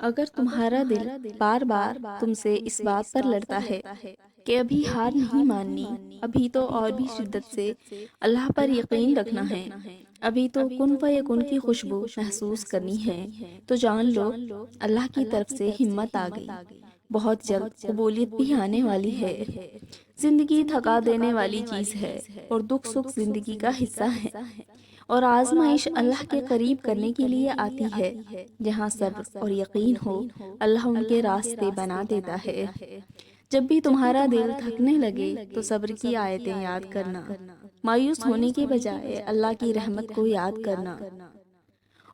اگر تمہارا دل بار بار تم سے اس بات پر لڑتا ہے کہ ابھی ہار نہیں ماننی، ابھی تو اور بھی شدت سے اللہ پر یقین رکھنا ہے، ابھی تو کن فیکن کی خوشبو محسوس کرنی ہے، تو جان لو اللہ کی طرف سے ہمت آ گئی۔ بہت جلد قبولیت بھی آنے والی ہے۔ زندگی تھکا دینے والی چیز ہے اور دکھ سکھ زندگی کا حصہ ہے، اور آزمائش اللہ کے قریب کرنے کے لیے آتی ہے۔ جہاں صبر اور یقین ہو، اللہ ان کے راستے بنا دیتا ہے۔ جب بھی تمہارا دل تھکنے لگے تو صبر کی آیتیں یاد کرنا، مایوس ہونے کے بجائے اللہ کی رحمت کو یاد کرنا،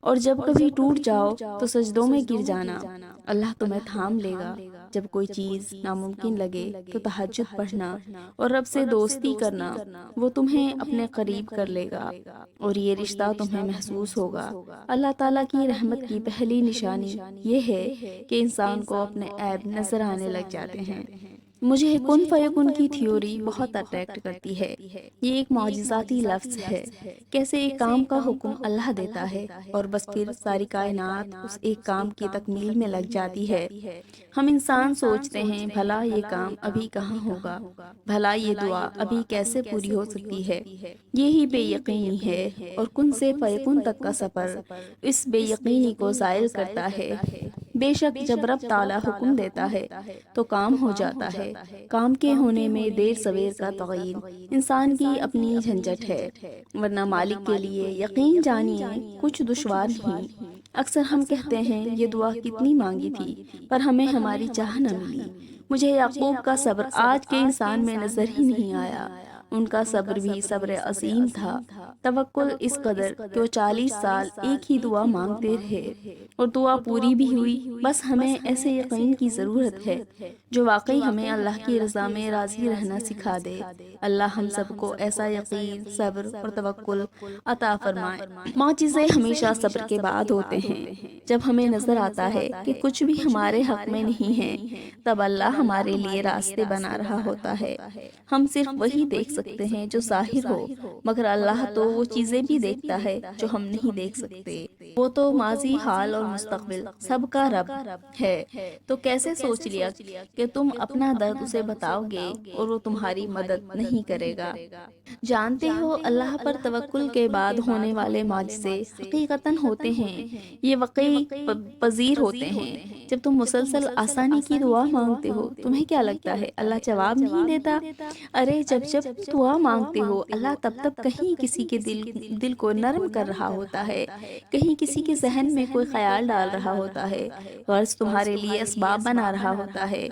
اور جب کبھی ٹوٹ جاؤ تو سجدوں میں گر جانا، اللہ تمہیں تھام لے گا۔ جب کوئی چیز ناممکن لگے تو تہجد پڑھنا اور رب سے دوستی کرنا، وہ تمہیں اپنے قریب کر لے گا اور یہ رشتہ تمہیں محسوس ہوگا۔ اللہ تعالیٰ کی رحمت کی پہلی نشانی یہ ہے کہ انسان کو اپنے عیب نظر آنے لگ جاتے ہیں۔ مجھے کن فیکن کی تھیوری بہت اٹریکٹ کرتی ہے۔ یہ ایک معجزاتی لفظ ہے، کیسے ایک کام کا حکم اللہ دیتا ہے اور بس پھر ساری کائنات اس ایک کام کی تکمیل میں لگ جاتی ہے۔ ہم انسان سوچتے ہیں بھلا یہ کام ابھی کہاں ہوگا، بھلا یہ دعا ابھی کیسے پوری ہو سکتی ہے۔ یہی بے یقینی ہے، اور کن سے فیکن تک کا سفر اس بے یقینی کو زائل کرتا ہے۔ بے شک جب رب تعالیٰ حکم دیتا ہے تو کام ہو جاتا ہے۔ کام کے ہونے میں دیر سویر کا تعین انسان کی اپنی جھنجھٹ ہے، ورنہ مالک کے لیے یقین جانیے کچھ دشوار نہیں۔ اکثر ہم کہتے ہیں یہ دعا کتنی مانگی تھی پر ہمیں ہماری چاہ نہ ملی۔ مجھے یعقوب کا صبر آج کے انسان میں نظر ہی نہیں آیا۔ ان کا صبر بھی صبر عظیم تھا، توکل اس قدر کہ وہ 40 سال ایک ہی دعا مانگتے رہے اور دعا پوری بھی ہوئی۔ بس ہمیں ایسے یقین کی ضرورت ہے جو واقعی ہمیں اللہ کی رضا میں راضی رہنا سکھا دے۔ اللہ ہم سب کو ایسا یقین، صبر اور توکل عطا فرمائے۔ معجزے ہمیشہ صبر کے بعد ہوتے ہیں۔ جب ہمیں نظر آتا ہے کہ کچھ بھی ہمارے حق میں نہیں ہے، تب اللہ ہمارے لیے راستے بنا رہا ہوتا ہے۔ ہم صرف وہی دیکھ سکتے ہیں جو ظاہر ہو، مگر اللہ تو وہ چیزیں بھی دیکھتا ہے جو ہم نہیں دیکھ سکتے۔ وہ تو ماضی، حال اور مستقبل سب کا رب ہے۔ تو کیسے سوچ لیا کہ تم اپنا درد اسے بتاؤ گے اور وہ تمہاری مدد نہیں کرے گا؟ جانتے ہو اللہ پر توکل کے بعد ہونے والے معجزے حقیقتاً ہوتے ہیں، یہ واقعی پذیر ہوتے ہیں۔ جب تم مسلسل آسانی کی دعا مانگتے ہو، تمہیں کیا لگتا ہے اللہ جواب نہیں دیتا؟ ارے جب دعا مانگتے ہو، اللہ تب کہیں کسی کے دل کو نرم کر رہا ہوتا ہے، کہیں کسی کے ذہن میں کوئی خیال ڈال رہا ہوتا ہے، غرض تمہارے لیے اسباب بنا رہا ہوتا ہے،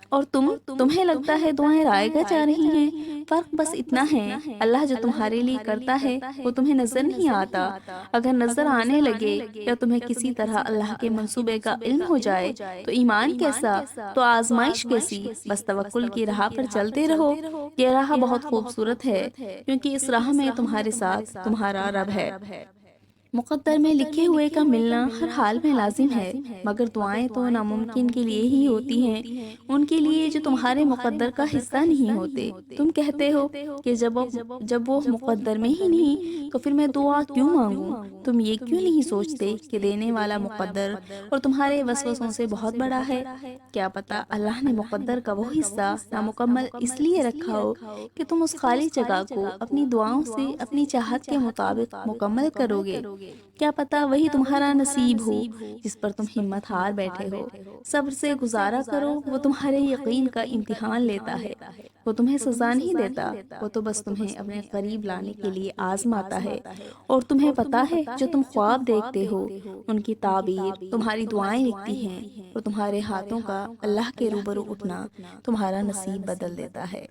اور تمہیں لگتا ہے دعائیں رائے گا جا رہی ہیں۔ فرق بس اتنا ہے، اللہ جو تمہارے لیے کرتا ہے وہ تمہیں نظر نہیں آتا۔ اگر نظر آنے لگے یا تمہیں کسی طرح اللہ کے منصوبے کا علم ہو جائے تو ایمان کیسا، تو آزمائش کیسی؟ بس توکل کی راہ پر چلتے رہو۔ یہ راہ بہت خوبصورت ہے کیونکہ اس راہ میں تمہارے ساتھ تمہارا رب ہے۔ مقدر میں لکھے ہوئے کا ملنا ہر حال میں لازم ہے، مگر دعائیں تو ناممکن کے لیے ہی ہوتی ہیں، ان کے لیے جو تمہارے مقدر کا حصہ نہیں ہوتے۔ تم کہتے ہو کہ جب وہ مقدر میں ہی نہیں تو پھر میں دعا کیوں مانگوں؟ تم یہ کیوں نہیں سوچتے کہ دینے والا مقدر اور تمہارے وسوسوں سے بہت بڑا ہے؟ کیا پتہ اللہ نے مقدر کا وہ حصہ نامکمل اس لیے رکھا ہو کہ تم اس خالی جگہ کو اپنی دعاؤں سے اپنی چاہت کے مطابق مکمل کرو گے۔ کیا پتہ وہی تمہارا نصیب ہو جس پر تم ہمت ہار بیٹھے ہو۔ صبر سے گزارا کرو، وہ تمہارے یقین کا امتحان لیتا ہے، وہ تمہیں سزا نہیں دیتا، وہ تو بس تمہیں اپنے قریب لانے کے لیے آزماتا ہے۔ اور تمہیں پتہ ہے جو تم خواب دیکھتے ہو ان کی تعبیر تمہاری دعائیں لکھتی ہیں، اور تمہارے ہاتھوں کا اللہ کے روبرو اٹھنا تمہارا نصیب بدل دیتا ہے۔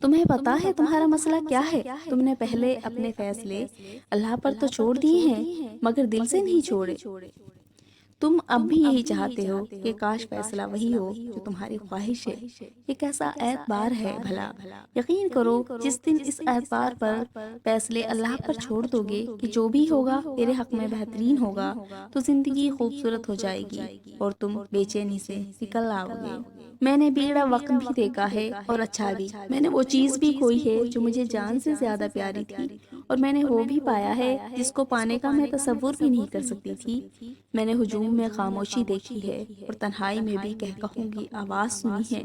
تمہیں پتا ہے تمہارا مسئلہ کیا ہے؟ تم نے پہلے اپنے فیصلے اللہ پر تو چھوڑ دیے ہیں، مگر دل سے نہیں چھوڑے۔ تم اب بھی یہی چاہتے ہو کہ کاش فیصلہ وہی ہو جو تمہاری خواہش ہے۔ یہ کیسا اعتبار ہے بھلا؟ یقین کرو جس دن اس اعتبار پر فیصلے اللہ پر چھوڑ دو گے کہ جو بھی ہوگا تیرے حق میں بہترین ہوگا، تو زندگی خوبصورت ہو جائے گی اور تم بے چینی سے نکل آؤ گے۔ میں نے بیڑا وقت بھی دیکھا ہے اور اچھا بھی، میں نے وہ چیز بھی کھوئی ہے جو مجھے جان سے زیادہ پیاری تھی اور میں نے وہ بھی پایا ہے جس کو پانے کا میں تصور بھی نہیں کر سکتی تھی۔ میں نے ہجوم میں خاموشی دیکھی ہے اور تنہائی میں بھی کہوں کی آواز سنی ہے۔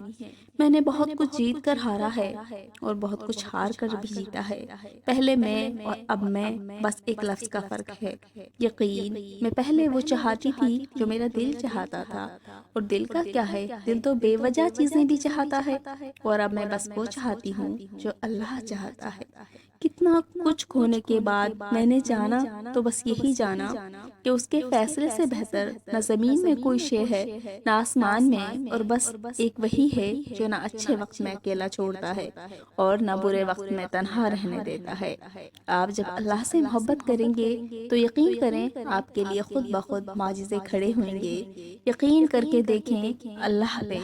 میں نے بہت کچھ جیت کر ہارا ہے اور بہت کچھ ہار کر بھی جیتا ہے۔ پہلے میں اور اب میں بس ایک لفظ کا فرق ہے، یقین۔ میں پہلے وہ چاہتی تھی جو میرا دل چاہتا تھا، اور دل کا کیا ہے، دل تو بے وجہ چیزیں بھی چاہتا ہے، اور اب میں بس وہ چاہتی ہوں جو اللہ چاہتا ہے۔ کتنا کچھ کھونے کے بعد میں نے جانا تو بس یہی جانا کہ اس کے فیصلے سے بہتر نہ زمین میں کوئی شے ہے نہ آسمان میں، اور بس ایک وہی ہے جو نہ اچھے وقت میں اکیلا چھوڑتا ہے اور نہ برے وقت میں تنہا رہنے دیتا ہے۔ آپ جب اللہ سے محبت کریں گے تو یقین کریں آپ کے لیے خود بخود معجزے کھڑے ہوئیں گے۔ یقین کر کے دیکھیں اللہ پہ،